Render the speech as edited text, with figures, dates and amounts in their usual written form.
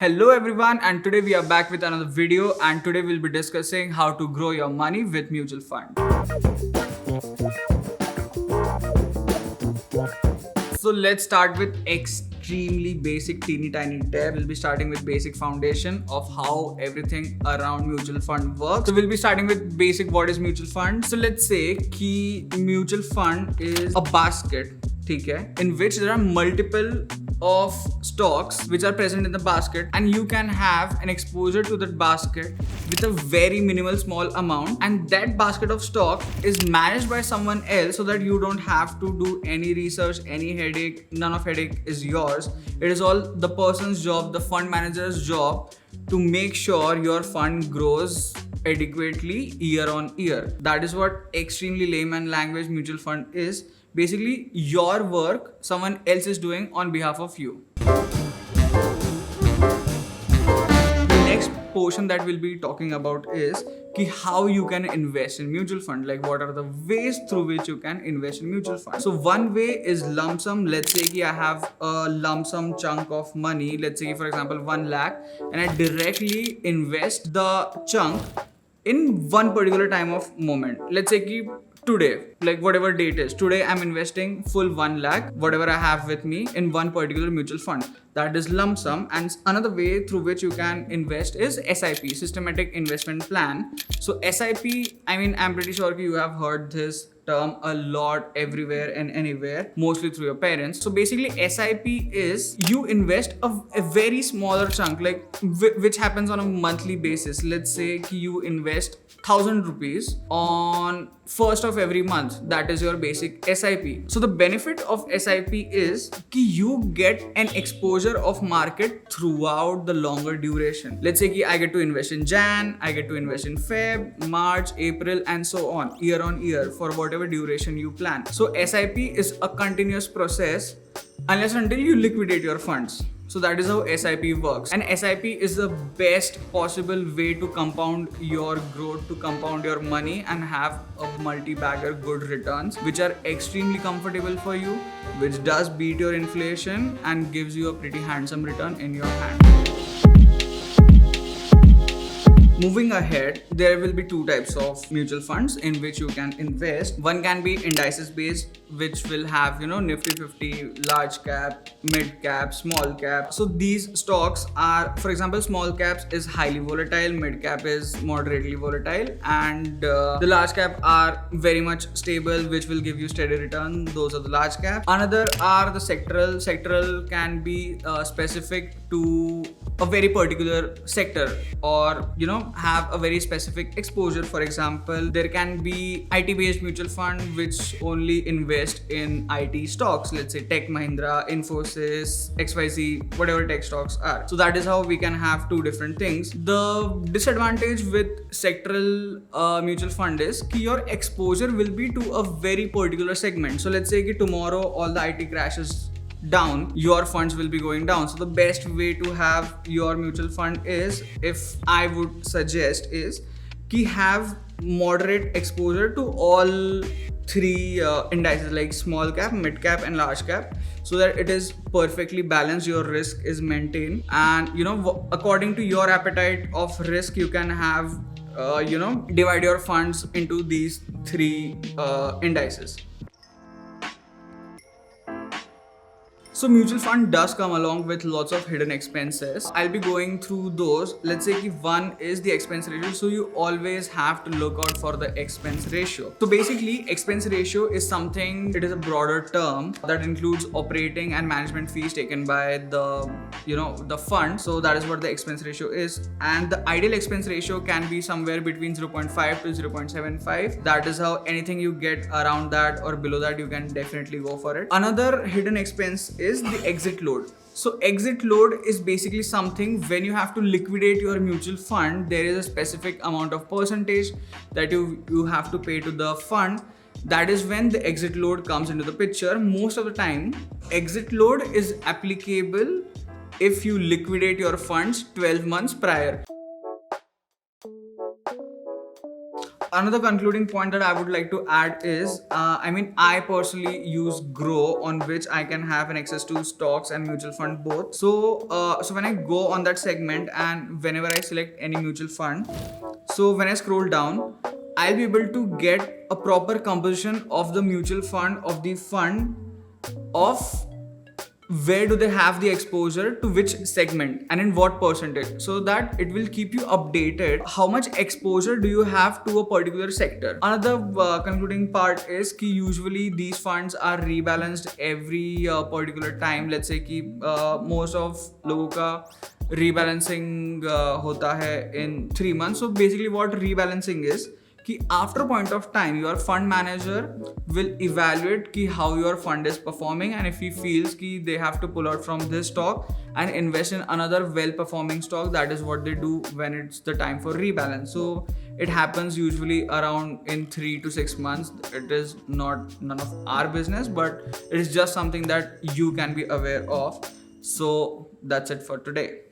Hello everyone, and today we are back with another video, and today we'll be discussing how to grow your money with mutual fund. So let's start with extremely basic teeny tiny tip. We'll be starting with basic foundation of how everything around mutual fund works. So we'll be starting with basic what is mutual fund. So let's say key mutual fund is a basket, okay, in which there are multiple of stocks which are present in the basket, and you can have an exposure to that basket with a very minimal small amount, and that basket of stock is managed by someone else so that you don't have to do any research, any headache. None of headache is yours. It is all the person's job, the fund manager's job, to make sure your fund grows adequately year on year. That is what extremely layman language mutual fund is. Basically, your work someone else is doing on behalf of you. The next portion that we'll be talking about is how you can invest in mutual fund. Like, what are the ways through which you can invest in mutual fund? So one way is lump sum. Let's say I have a lump sum chunk of money. Let's say, for example, 1 lakh, and I directly invest the chunk in one particular time of moment. Let's say today, like whatever date is, today I'm investing full 1 lakh, whatever I have with me, in one particular mutual fund. That is lump sum. And another way through which you can invest is SIP, systematic investment plan. So SIP, I'm pretty sure you have heard this term a lot everywhere and anywhere, mostly through your parents. So basically, SIP is you invest a very smaller chunk, like which happens on a monthly basis. Let's say you invest 1,000 rupees on first of every month. That is your basic SIP. So the benefit of SIP is you get an exposure of market throughout the longer duration. Let's say I get to invest in Jan, I get to invest in Feb, March, April, and so on, year on year, for whatever duration you plan. So SIP is a continuous process unless until you liquidate your funds. So that is how SIP works. And SIP is the best possible way to compound your growth, to compound your money and have a multi-bagger good returns, which are extremely comfortable for you, which does beat your inflation and gives you a pretty handsome return in your hand. Moving ahead, there will be two types of mutual funds in which you can invest. One can be indices based, which will have, Nifty 50, large cap, mid cap, small cap. So these stocks are, for example, small caps is highly volatile, mid cap is moderately volatile, and the large cap are very much stable, which will give you steady return. Those are the large cap. Another are the sectoral. Sectoral can be specific to a very particular sector, or have a very specific exposure. For example, there can be IT based mutual fund which only invest in IT stocks. Let's say Tech Mahindra, Infosys, XYZ, whatever tech stocks are. So that is how we can have two different things. The disadvantage with sectoral mutual fund is your exposure will be to a very particular segment. So let's say tomorrow all the IT crashes down, your funds will be going down. So the best way to have your mutual fund is, if I would suggest, is have moderate exposure to all three indices, like small cap, mid cap, and large cap, so that it is perfectly balanced, your risk is maintained, and according to your appetite of risk, you can have divide your funds into these three indices. So mutual fund does come along with lots of hidden expenses. I'll be going through those. Let's say one is the expense ratio. So you always have to look out for the expense ratio. So basically, expense ratio is something, it is a broader term that includes operating and management fees taken by the fund. So that is what the expense ratio is. And the ideal expense ratio can be somewhere between 0.5 to 0.75. That is how anything you get around that or below that, you can definitely go for it. Another hidden expense is the exit load. So exit load is basically something when you have to liquidate your mutual fund, there is a specific amount of percentage that you have to pay to the fund. That is when the exit load comes into the picture. Most of the time, exit load is applicable if you liquidate your funds 12 months prior. another concluding point that I would like to add is, I personally use Grow, on which I can have an access to stocks and mutual fund both. So when I go on that segment and whenever I select any mutual fund, so when I scroll down, I'll be able to get a proper composition of the mutual fund, of the fund, of where do they have the exposure to which segment and in what percentage, so that it will keep you updated how much exposure do you have to a particular sector. Another concluding part is कि usually these funds are rebalanced every particular time. Let's say कि most of लोगों का rebalancing होता है in 3 months. So basically what rebalancing is, कि after a point of time your fund manager will evaluate कि how your fund is performing, and if he feels कि they have to pull out from this stock and invest in another well performing stock, that is what they do when it's the time for rebalance. So it happens usually around in 3 to 6 months. It is none of our business, but it is just something that you can be aware of. So that's it for today.